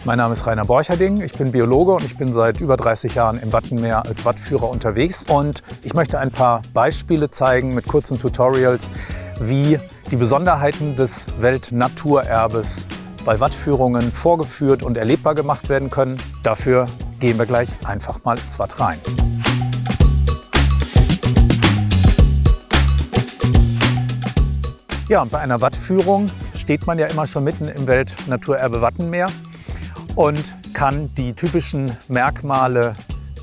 Mein Name ist Rainer Borcherding, ich bin Biologe und ich bin seit über 30 Jahren im Wattenmeer als Wattführer unterwegs. Und ich möchte ein paar Beispiele zeigen mit kurzen Tutorials, wie die Besonderheiten des Weltnaturerbes bei Wattführungen vorgeführt und erlebbar gemacht werden können. Dafür gehen wir gleich einfach mal ins Watt rein. Ja, und bei einer Wattführung steht man ja immer schon mitten im Weltnaturerbe Wattenmeer und kann die typischen Merkmale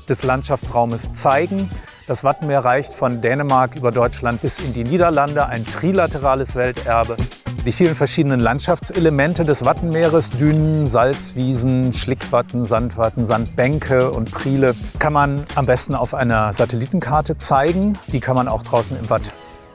des Landschaftsraumes zeigen. Das Wattenmeer reicht von Dänemark über Deutschland bis in die Niederlande, ein trilaterales Welterbe. Die vielen verschiedenen Landschaftselemente des Wattenmeeres, Dünen, Salzwiesen, Schlickwatten, Sandwatten, Sandbänke und Priele, kann man am besten auf einer Satellitenkarte zeigen. Die kann man auch draußen im Watt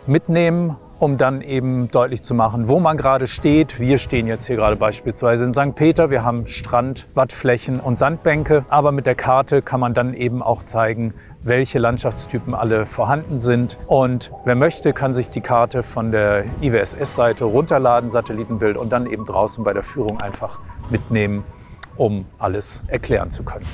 mitnehmen, um dann eben deutlich zu machen, wo man gerade steht. Wir stehen jetzt hier gerade beispielsweise in St. Peter. Wir haben Strand, Wattflächen und Sandbänke. Aber mit der Karte kann man dann eben auch zeigen, welche Landschaftstypen alle vorhanden sind. Und wer möchte, kann sich die Karte von der IWSS-Seite runterladen, Satellitenbild, und dann eben draußen bei der Führung einfach mitnehmen, um alles erklären zu können.